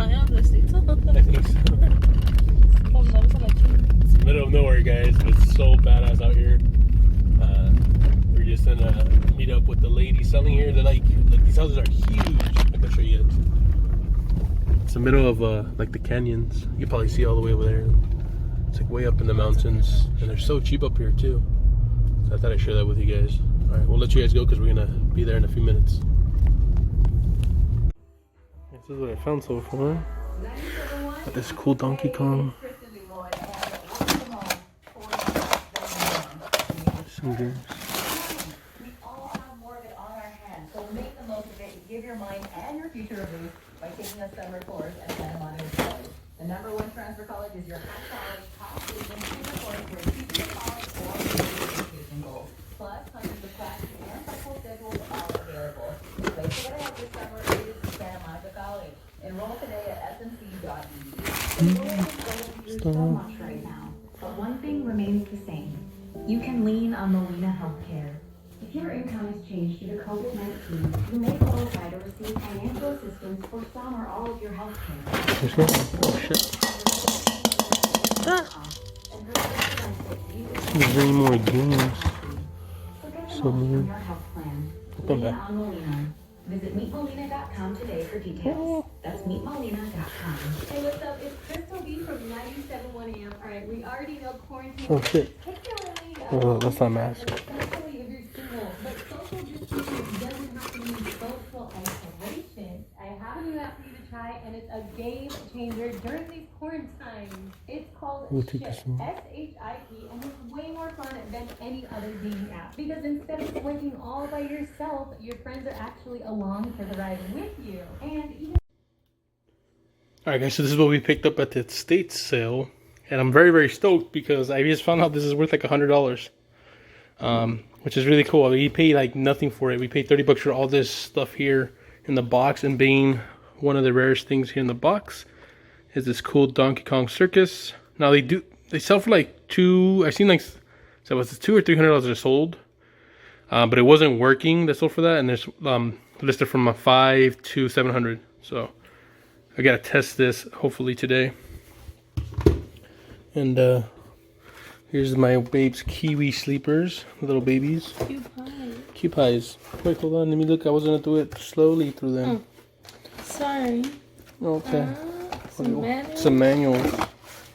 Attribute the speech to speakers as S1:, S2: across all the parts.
S1: allá los States.
S2: I think so. It's the middle of nowhere, guys, but it's so badass out here. We're just gonna meet up with the lady selling here. They're like these houses are huge. I can show you. It's the middle of like the canyons. You can probably see all the way over there. It's like way up in the mountains, and they're so cheap up here too. So I thought I'd share that with you guys. All right, we'll let you guys go because we're gonna be there in a few minutes. This is what I found so far. Got this cool Donkey Kong. Some games.
S3: We all have more of it on our hands, so make the most of it. Give your mind and your future a boost by taking a summer course at Santa Monica College. The #1 transfer college is your high quality, top season summer course where you keep your college or education goals. Plus, hundreds of classes and flexible schedules are available. The place to get ahead this summer is Santa Monica College. Enroll today at smc.edu. Enroll is going through so much right now, but one thing remains the same. You can lean on Molina Healthcare. If your income has changed due to COVID-19, you may qualify to receive financial assistance for some or all of your health care.
S2: Oh shit. There's any more games. So weird. Open back.
S3: Visit meetmolina.com today for details. That's meetmolina.com.
S4: Hey, what's up? It's Crystal B from 97.1 AM. All right, we already know quarantine.
S2: Oh shit. Oh, that's not a mask.
S4: Especially if you're single. But social distancing doesn't have to mean social isolation. I have a new app for you to try, and it's a game changer during these quarantines. It's called Ship, S-H-I-P, and it's way more fun than any other dating app. Because instead of working all by yourself, your friends are actually along for the ride with you. And even
S2: Alright guys, so this is what we picked up at the estate sale. And I'm very, very stoked because I just found out this is worth like $100. Which is really cool. We paid like nothing for it. We paid 30 bucks for all this stuff here in the box. And being one of the rarest things here in the box is this cool Donkey Kong Circus. Now they sell for like I've seen like, so was it $200 or $300 they're sold. But it wasn't working. They sold for that. And there's listed from a $500 to $700. So I gotta test this hopefully today. And here's my babe's kiwi sleepers, little babies. Cute pies. Wait, hold on, let me look. I was gonna do it slowly through them.
S1: Sorry.
S2: Okay.
S1: Some
S2: manuals.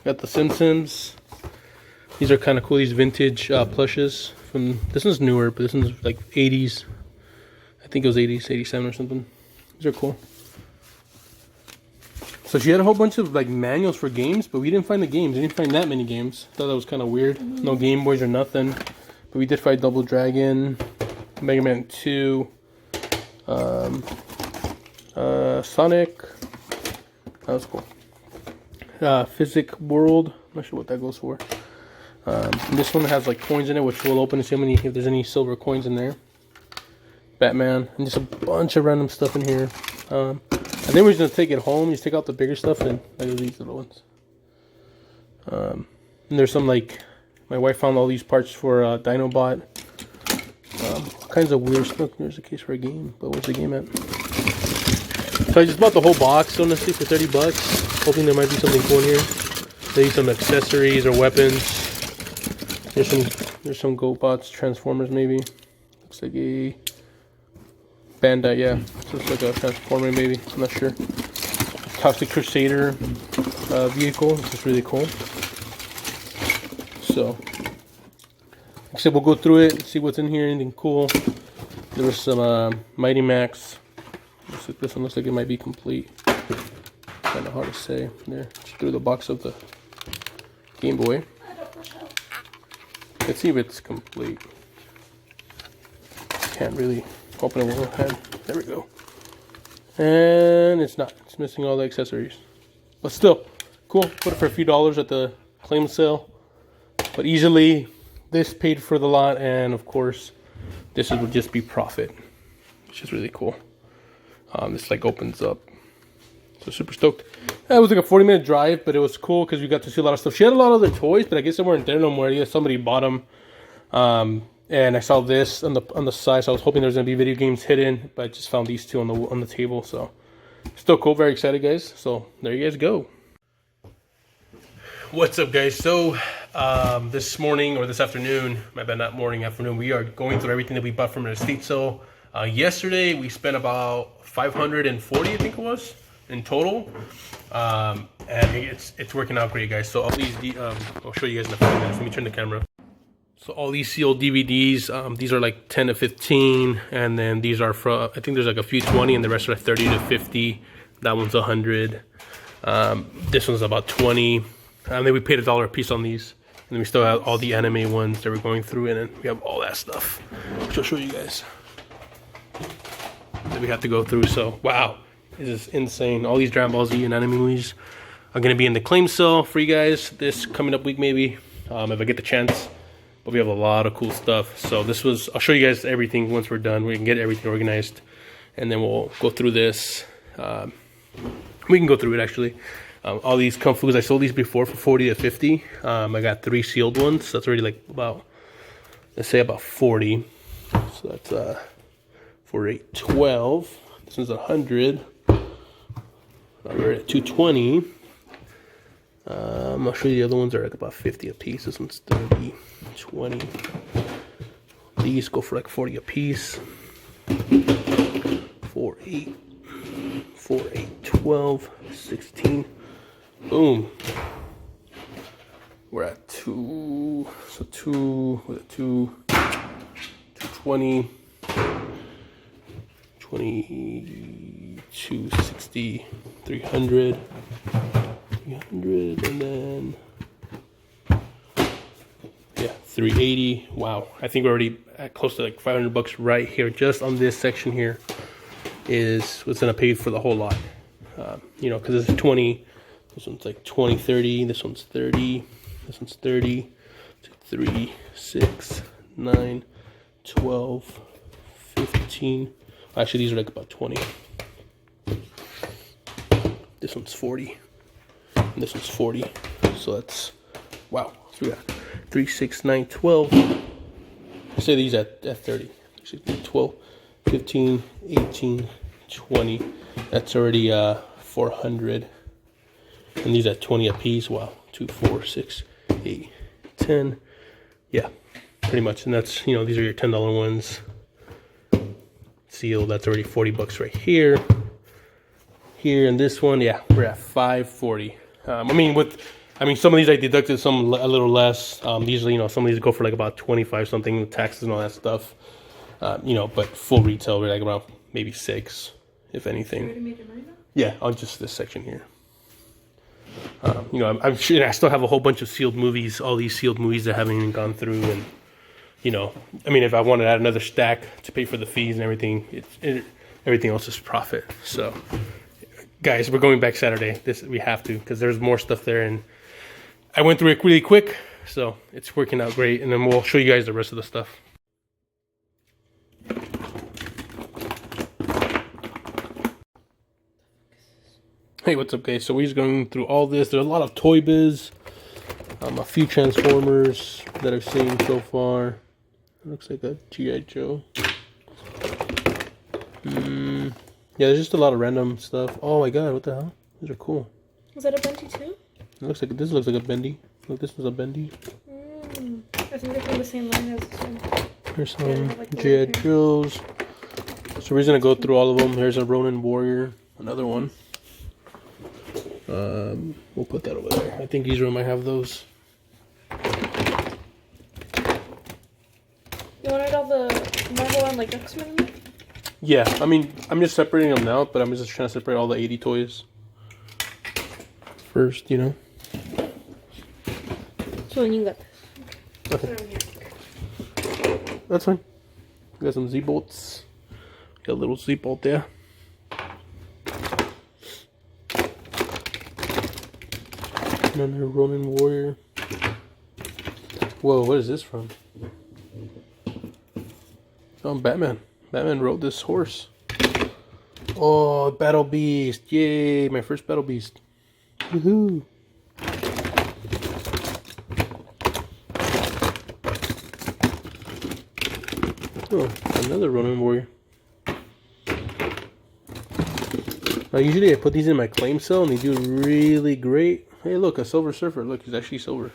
S2: Got the Simpsons. These are kind of cool. These vintage plushes from. This one's newer, but this one's like 80s. I think it was 80s, 87 or something. These are cool. So she had a whole bunch of like manuals for games, but we didn't find the games. We didn't find that many games. Thought that was kind of weird. No Game Boys or nothing. But we did find Double Dragon, Mega Man 2, Sonic. That was cool. Physic World. I'm not sure what that goes for. This one has like coins in it, which we'll open and see if there's any silver coins in there. Batman, and just a bunch of random stuff in here. I think we're just gonna take it home. Just take out the bigger stuff and like these little ones. And there's some like my wife found all these parts for Dinobot. All kinds of weird stuff. There's a case for a game, but where's the game at? So I just bought the whole box, honestly, for 30 bucks, hoping there might be something cool in here. Maybe some accessories or weapons. There's some GoBots, Transformers maybe. Looks like a Bandai, yeah. So it's like a Transformer maybe, I'm not sure. Toxic Crusader vehicle, which is really cool. So, like I said, we'll go through it, see what's in here, anything cool. There was some Mighty Max. This one looks like it might be complete. Kind of hard to say. There, just through the box of the Game Boy. Let's see if it's complete. Can't really open it with one hand. There we go. And it's not. It's missing all the accessories. But still, cool. Put it for a few dollars at the claim sale. But easily, this paid for the lot. And of course, this would just be profit. Which is really cool. This like opens up. So super stoked. It was like a 40-minute drive, but it was cool because we got to see a lot of stuff. She had a lot of other toys, but I guess they weren't there no more. I guess somebody bought them. And I saw this on the side, so I was hoping there was gonna be video games hidden, but I just found these two on the table. So still cool. Very excited, guys. So there you guys go. What's up, guys? So this morning or this afternoon, my bad, not morning, afternoon, we are going through everything that we bought from an estate sale. Yesterday we spent about 540, I think it was, in total, and it's working out great, guys. So all these I'll show you guys in a few minutes. Let me turn the camera. So all these sealed DVDs, these are like 10 to 15, and then these are from, I think there's like a few 20, and the rest are 30 to 50. That one's 100. This one's about 20. And then we paid $1 a piece on these, and then we still have all the anime ones that we're going through, and then we have all that stuff, which I'll show you guys that we have to go through. So wow, this is insane. All these Dragon Ball Z and anime movies are going to be in the claim sale for you guys this coming up week, maybe, if I get the chance. But we have a lot of cool stuff. So this was, I'll show you guys everything once we're done. We can get everything organized, and then we'll go through this. We can go through it actually. All these Kung Fu's, I sold these before for 40 to 50. I got 3 sealed ones. So that's already like about, let's say about 40. So that's 4, 8, 12. This one's 100. We're at 220. I'll show you the other ones are like about 50 a piece. This one's 30, 20. These go for like 40 a piece. 4, 8, 4, 8, 12, 16. Boom. We're at 2. So 2. We're at 220. 20, 260, 300. 300, and then yeah, 380. Wow, I think we're already at close to like $500 right here, just on this section here is what's gonna pay for the whole lot. You know, because it's 20. This one's like 20, 30. This one's 30. This one's 30. 2, 3, 6, 9, 12, 15. Actually, these are like about 20. This one's 40. And this one's 40. So that's, wow. So we got 3, 6, 9, 12. I say these at 30. 6, 12, 15, 18, 20. That's already 400. And these at 20 a piece. Wow. 2, 4, 6, 8, 10. Yeah, pretty much. And that's, you know, these are your $10 ones. Sealed. That's already $40 right here. Here and this one, yeah, we're at 540. I mean, some of these I deducted, some a little less. Usually, you know, some of these go for like about 25 something with taxes and all that stuff. You know, but full retail, we're like around maybe 6, if anything.
S1: You already made your mind up?
S2: Yeah, on just this section here. You know, I'm sure I still have a whole bunch of sealed movies, all these sealed movies that haven't even gone through, and you know, I mean, if I wanted to add another stack to pay for the fees and everything, everything else is profit. So. Guys, we're going back Saturday. We have to, because there's more stuff there, and I went through it really quick, so it's working out great. And then we'll show you guys the rest of the stuff. Hey, what's up, guys? So we're just going through all this. There's a lot of Toy Biz, a few Transformers that I've seen so far. It looks like a G.I. Joe. Yeah, there's just a lot of random stuff. Oh my god, what the hell? These are cool.
S1: Was that a Bendy too?
S2: It looks like, this looks like a Bendy. Look, this one's a Bendy.
S1: I think they're from the same line as this one.
S2: Here's some G.I. Joes. So we're just gonna go through all of them. Here's a Ronin Warrior, another one. We'll put that over there. I think Israel might have those.
S1: You wanted all the Marvel and like X-Men?
S2: Yeah, I mean, I'm just separating them now, but I'm just trying to separate all the 80 toys first, you know.
S1: So you got this.
S2: Okay. That's fine. We got some Z-bolts. Got a little Z-bolt there. Another Ronin Warrior. Whoa, what is this from? Oh, Batman. Batman rode this horse. Oh, Battle Beast. Yay, my first Battle Beast. Woohoo. Oh, another Ronin Warrior. Usually I put these in my claim sale and they do really great. Hey, look, a Silver Surfer. Look, he's actually silver.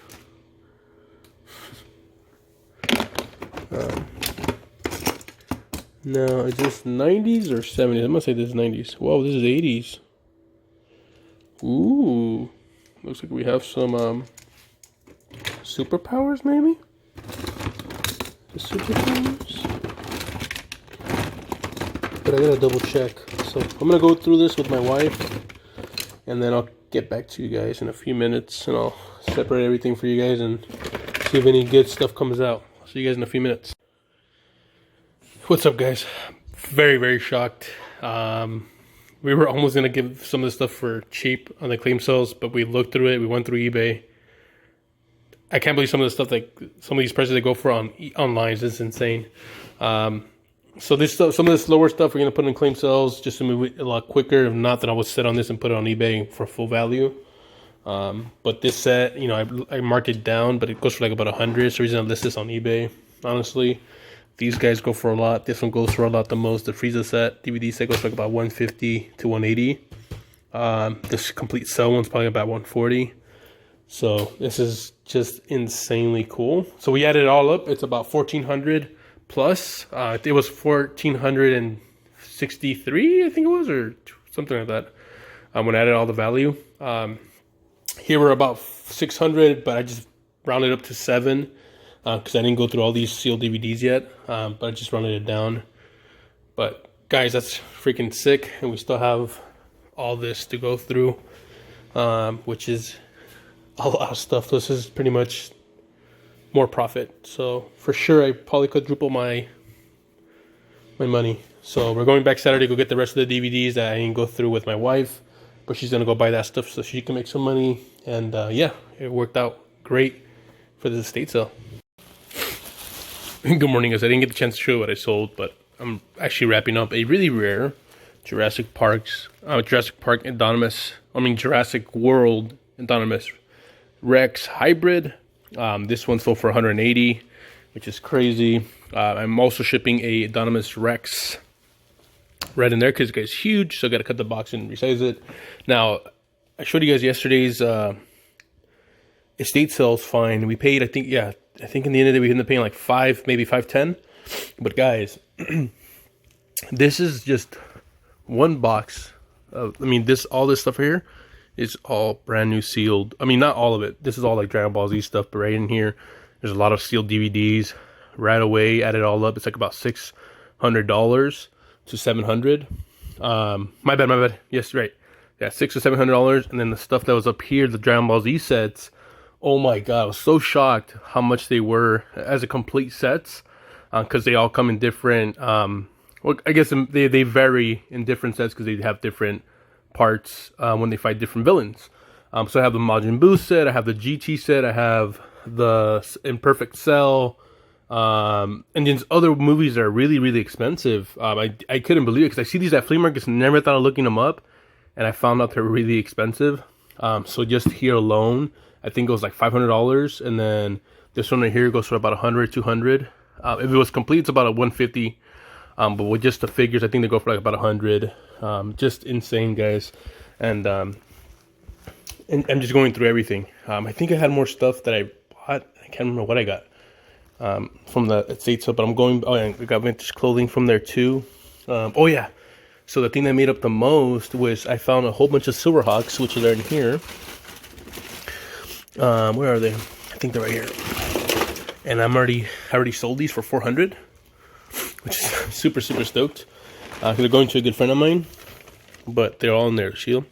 S2: No, is this 90s or 70s? I'm gonna say this is 90s. Whoa, this is 80s. Ooh, looks like we have some superpowers, maybe. The superpowers. But I gotta double check. So I'm gonna go through this with my wife, and then I'll get back to you guys in a few minutes, and I'll separate everything for you guys and see if any good stuff comes out. I'll see you guys in a few minutes. What's up, guys? Very, very shocked. We were almost gonna give some of the stuff for cheap on the claim sales, but we looked through it. We went through eBay. I can't believe some of the stuff that some of these prices they go for online. It's insane. So this stuff, some of this lower stuff, we're gonna put in claim sales just to move it a lot quicker. If not, then I would sit on this and put it on eBay for full value. But this set, you know, I marked it down, but it goes for like about 100. So the reason I list this on eBay, honestly. These guys go for a lot. This one goes for a lot the most. The Frieza set, DVD set goes for like about 150 to 180. This complete cell one's probably about 140. So this is just insanely cool. So we added it all up. It's about 1,400 plus. It was 1,463, I think it was, or something like that. When I added all the value. Here we're about 600, but I just rounded up to 7. Because I didn't go through all these sealed DVDs yet, but I just rounded it down. But guys, that's freaking sick, and we still have all this to go through, which is a lot of stuff. This is pretty much more profit. So for sure, I probably quadruple my money. So we're going back Saturday to go get the rest of the DVDs that I didn't go through with my wife, but she's gonna go buy that stuff so she can make some money. And yeah, it worked out great for the estate sale. Good morning, guys. I didn't get the chance to show you what I sold, but I'm actually wrapping up a really rare Jurassic Park Indominus. Jurassic World Indominus Rex hybrid. This one sold for 180, which is crazy. I'm also shipping a Indominus Rex right in there because the guy's huge, so I got to cut the box and resize it. Now, I showed you guys yesterday's estate sales fine. We paid, I think in the end of the day we ended up paying like maybe $5.10. But guys, this is just one box of, all this stuff here is all brand new sealed. Not all of it. This is all like Dragon Ball Z stuff, but right in here, there's a lot of sealed DVDs. Right away, add it all up, it's like about $600 to $700. My bad. Yes, right. Yeah, $600 to $700, and then the stuff that was up here, the Dragon Ball Z sets. Oh my god, I was so shocked how much they were as a complete sets, because they all come in different, well, I guess they vary in different sets because they have different parts when they fight different villains. So I have the Majin Buu set, I have the GT set, I have the Imperfect Cell, and then other movies that are really, really expensive. I couldn't believe it because I see these at flea markets and never thought of looking them up, and I found out they're really expensive. So just here alone, I think it was like $500, and then this one right here goes for about 100, 200. If it was complete, it's about a 150. But with just the figures, I think they go for like about 100. Just insane, guys. And I'm just going through everything. I think I had more stuff that I bought. I can't remember what I got from the estate sale, but I'm going. Oh, yeah, I got vintage clothing from there too. Oh yeah. So the thing that made up the most was I found a whole bunch of Silverhawks, which are in here. Where are they? I think they're right here. And I already sold these for $400, which is super stoked. They're going to a good friend of mine, but they're all in there. Shield.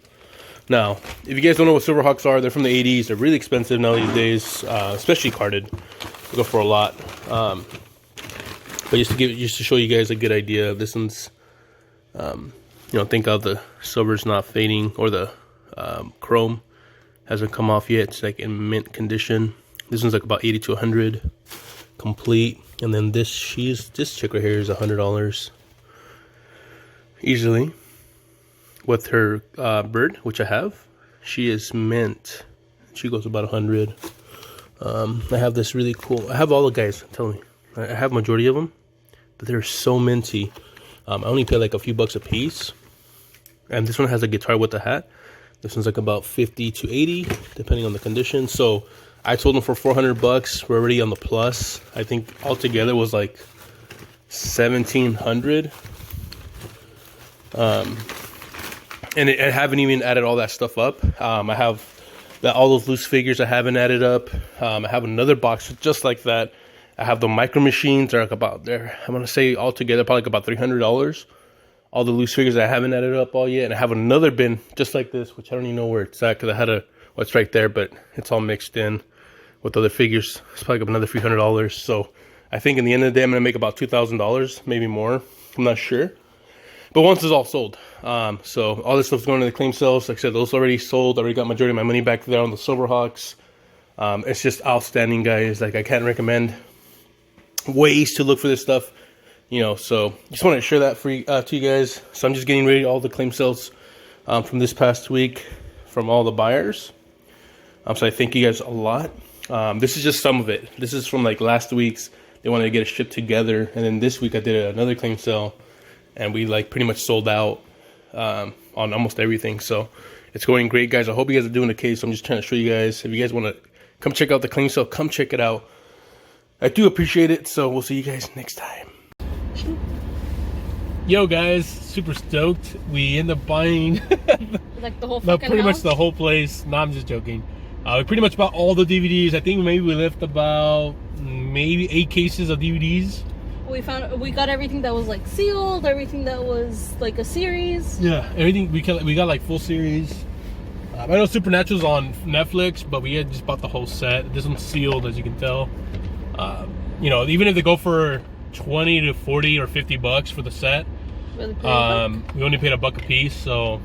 S2: Now, if you guys don't know what Silverhawks are, they're from the 80s. They're really expensive now these days, especially carded. They go for a lot. But just to show you guys a good idea, this one's, think how the silver's not fading, or the chrome hasn't come off yet. It's like in mint condition. This one's like about 80 to 100 complete. And then this chick right here is $100 easily. With her bird, which I have, she is mint. She goes about 100. I have this really cool. I have all the guys. Tell me, I have majority of them, but they're so minty. I only pay like a few bucks a piece. And this one has a guitar with a hat. This one's like about 50 to 80, depending on the condition. So I told them for 400 bucks. We're already on the plus. I think altogether was like 1,700. And I haven't even added all that stuff up. I have all those loose figures I haven't added up. I have another box just like that. I have the micro machines. They're like about there. I'm gonna say altogether probably like about $300. All the loose figures I haven't added up all yet. And I have another bin just like this, which I don't even know where it's at because I had well, it's right there, but it's all mixed in with other figures. It's probably like another $300. So I think in the end of the day, I'm gonna make about $2,000, maybe more. I'm not sure. But once it's all sold. So all this stuff's going to the claim sales. Like I said, those already sold. I already got majority of my money back there on the Silverhawks. It's just outstanding, guys. Like, I can't recommend ways to look for this stuff. You know, so just wanted to share that for to you guys. So I'm just getting ready all the claim sales from this past week from all the buyers. So I thank you guys a lot. This is just some of it. This is from like last week's. They wanted to get it shipped together. And then this week I did another claim sale. And we like pretty much sold out on almost everything. So it's going great, guys. I hope you guys are doing okay. So I'm just trying to show you guys. If you guys want to come check out the claim sale, come check it out. I do appreciate it. So we'll see you guys next time. Yo, guys, super stoked. We end up buying
S1: Like the whole fucking
S2: pretty
S1: house?
S2: much the whole place. No, I'm just joking. We pretty much bought all the DVDs. I think maybe we left about maybe 8 cases of DVDs.
S1: We got everything that was like sealed, everything that was like a series.
S2: Yeah, everything we got like full series. I know Supernatural's on Netflix, but we had just bought the whole set. This one's sealed, as you can tell. You know, even if they go for 20 to 40 or 50 bucks for the set, we only paid $1 a piece, so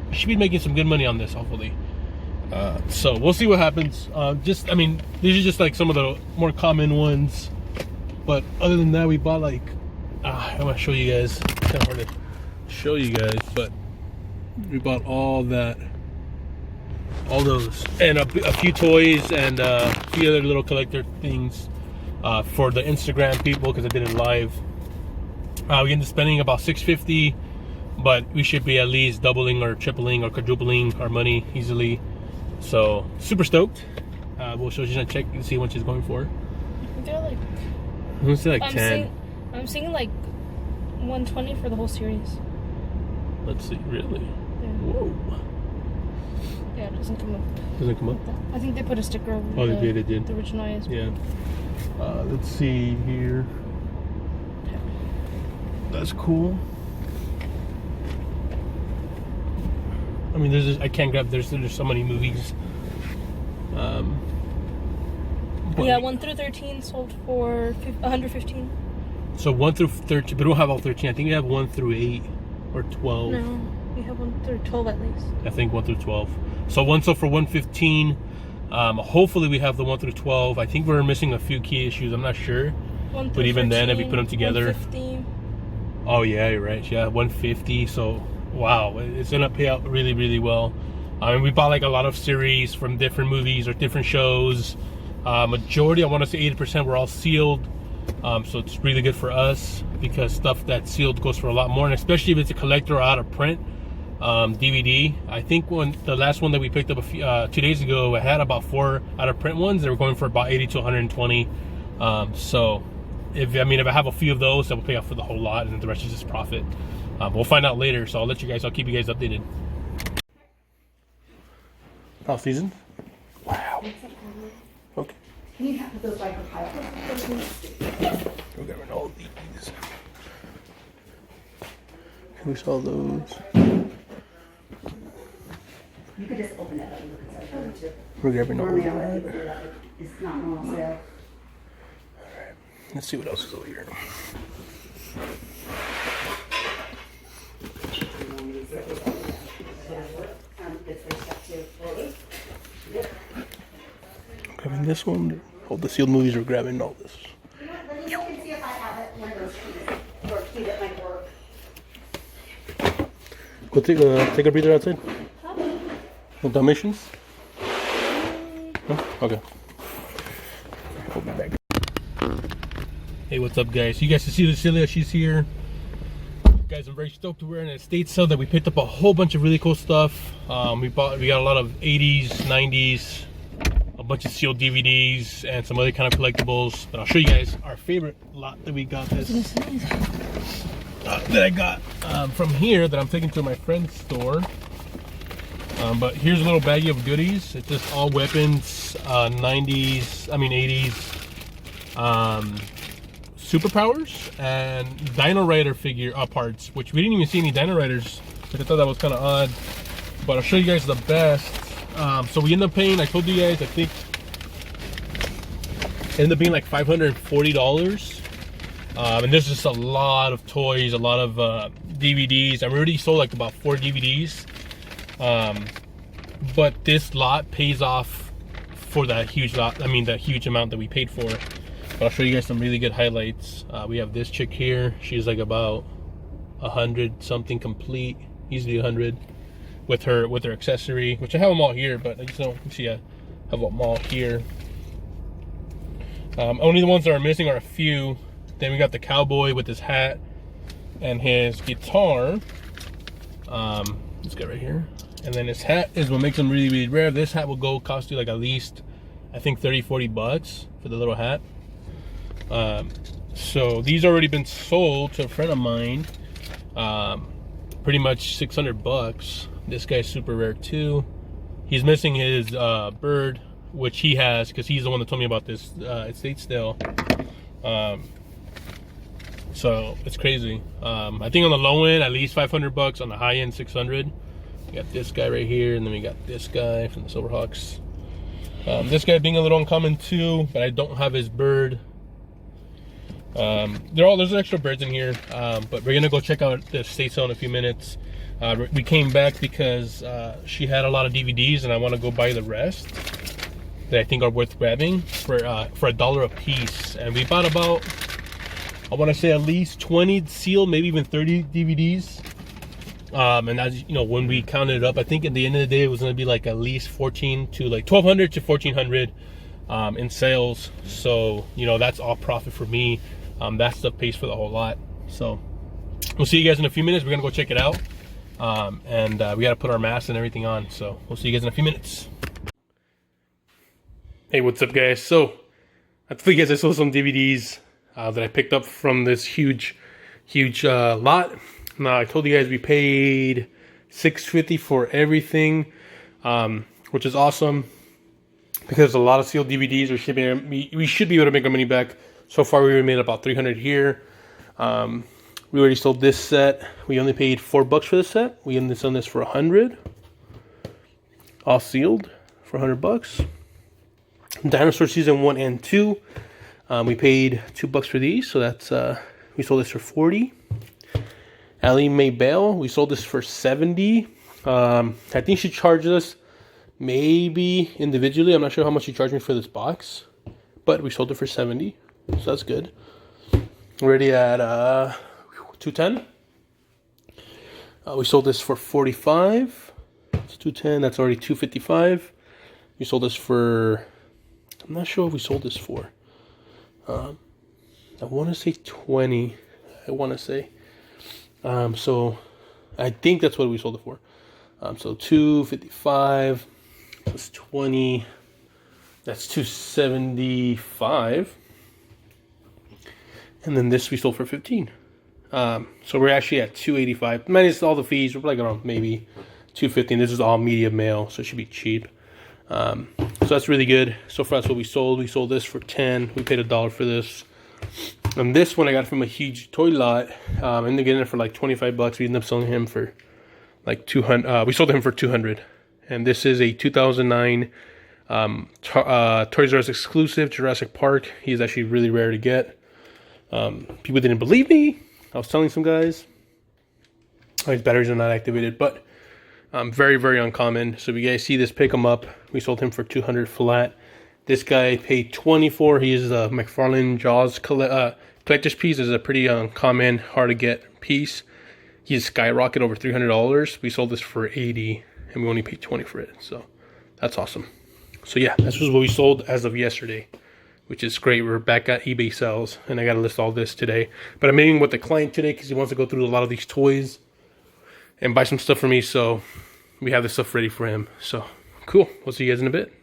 S2: we should be making some good money on this, hopefully. So we'll see what happens. I mean, these are just like some of the more common ones. But other than that, we bought like, I want to show you guys. It's kind of hard to show you guys, but we bought all that, all those, and a few toys and a few other little collector things for the Instagram people because I did it live. We ended up spending about $650, but we should be at least doubling or tripling or quadrupling our money easily. So super stoked. We'll show you, check and see what she's going for.
S1: They're like,
S2: I'm gonna say like 10.
S1: I'm seeing like 120 for the whole series.
S2: Let's see, really?
S1: Yeah.
S2: Whoa.
S1: Yeah, it doesn't come up.
S2: Doesn't come up?
S1: I think they put a sticker over
S2: Oh, they did.
S1: the original ISB.
S2: Yeah. Let's see here. That's cool. I mean, I can't grab. There's so many movies.
S1: Yeah, 1 through 13 sold for 115.
S2: So 1 through 13, but we don't have all 13. I think we have 1 through 8 or 12.
S1: No, we have 1 through 12 at least.
S2: I think 1 through 12. So one sold for 115. Hopefully we have the 1 through 12. I think we're missing a few key issues. I'm not sure. But even 13, then, if we put them together.
S1: 150.
S2: Oh yeah, you're right. Yeah, 150. So wow, it's gonna pay out really, really well. I mean, we bought like a lot of series from different movies or different shows. Majority, I want to say 80%, were all sealed. So it's really good for us because stuff that's sealed goes for a lot more, and especially if it's a collector or out of print DVD. I think when the last one that we picked up 2 days ago, I had about 4 out of print ones. They were going for about 80 to 120. So if I have a few of those, that will pay off for the whole lot, and the rest is just profit. We'll find out later, so I'll keep you guys updated. All season? Wow. Okay.
S3: Can you have those like
S2: We're getting all these. We saw those.
S3: You could just open it up and look inside too.
S2: We're grabbing all
S3: Normally I
S2: that.
S3: would do that, but it's not normal sale.
S2: Let's see what else is over here.
S3: It's for step 2.
S2: Grabbing this one. All the sealed movies are grabbing all this.
S3: Let me look and see if I have it, one of those keys, or a key that might work.
S2: Go take a breather outside. No Dalmatians? No? Okay. We'll be back. Hey, what's up, guys? You guys can see Lucilia. She's here. guys, I'm very stoked. We're in a estate sale that we picked up a whole bunch of really cool stuff. We got a lot of 80s, 90s, a bunch of sealed DVDs, and some other kind of collectibles. But I'll show you guys our favorite lot that we got. That I got from here that I'm taking to my friend's store. But here's a little baggie of goodies. It's just all weapons, 80s, superpowers and Dino Rider figure parts, which we didn't even see any Dino Riders, which I thought that was kind of odd. But I'll show you guys the best. So we ended up paying, I told you guys, I think it ended up being like $540. And there's just a lot of toys, a lot of DVDs. I already sold like about 4 DVDs. But this lot pays off for that huge lot, that huge amount that we paid for. But I'll show you guys some really good highlights. We have this chick here. She's like about 100 something complete, easily 100, with her accessory, which I have them all here, but I just don't see I have them all here. Only the ones that are missing are a few. Then we got the cowboy with his hat and his guitar. This guy right here. And then his hat is what makes him really, really rare. This hat will cost you like at least, I think, 30-40 bucks for the little hat. So these already been sold to a friend of mine. Pretty much 600 bucks. This guy's super rare too. He's missing his bird, which he has because he's the one that told me about this estate sale. So it's crazy. I think on the low end at least 500 bucks, on the high end 600. We got this guy right here, and then we got this guy from the Silverhawks. This guy being a little uncommon too, but I don't have his bird. There's extra birds in here, but we're gonna go check out the estate sale in a few minutes. We came back because she had a lot of DVDs, and I want to go buy the rest that I think are worth grabbing for $1 a piece. And we bought about, I want to say, at least 20 sealed, maybe even 30 DVDs. And as you know, when we counted it up, I think at the end of the day it was going to be like at least 14 to like 1,200 to 1,400 in sales. So you know, that's all profit for me. That stuff pays for the whole lot. So we'll see you guys in a few minutes. We're gonna go check it out, and we got to put our masks and everything on. So we'll see you guys in a few minutes. Hey, what's up, guys? So I told you guys I sold some DVDs that I picked up from this huge lot. Now I told you guys we paid $650 for everything, which is awesome because a lot of sealed DVDs are shipping. We should be able to make our money back. So far, we already made about 300 here. We already sold this set. We only paid $4 for this set. We ended up selling this for 100, all sealed for 100 bucks. Dinosaur season 1 and 2. We paid $2 for these, so that's we sold this for 40. Allie Mae Bell, we sold this for 70. I think she charged us maybe individually. I'm not sure how much she charged me for this box, but we sold it for 70, so that's good. We're already at 210. We sold this for 45. It's 210. That's already 255. We sold this for, I'm not sure what we sold this for. I want to say 20. I want to say. So I think that's what we sold it for. So 255 plus 20. That's 275. And then this we sold for 15. So we're actually at 285 minus all the fees. We're like around maybe 250. This is all medium mail, so it should be cheap. So that's really good. So far, that's what we sold. We sold this for 10. We paid $1 for this. And this one I got from a huge toy lot. I ended up getting it for like 25 bucks. We ended up selling him for like 200. We sold him for 200. And this is a 2009 Toys R Us exclusive Jurassic Park. He's actually really rare to get. People didn't believe me. I was telling some guys. His batteries are not activated, but very, very uncommon. So if you guys see this, pick him up. We sold him for 200 flat. This guy paid 24. He is a McFarlane Jaws collector's piece. This is a pretty uncommon, hard to get piece. He's skyrocketed over $300. We sold this for 80, and we only paid 20 for it. So that's awesome. So yeah, this was what we sold as of yesterday. which is great. We're back at eBay sales, and I got to list all this today. But I'm meeting with the client today because he wants to go through a lot of these toys and buy some stuff for me, so we have this stuff ready for him. So, cool. We'll see you guys in a bit.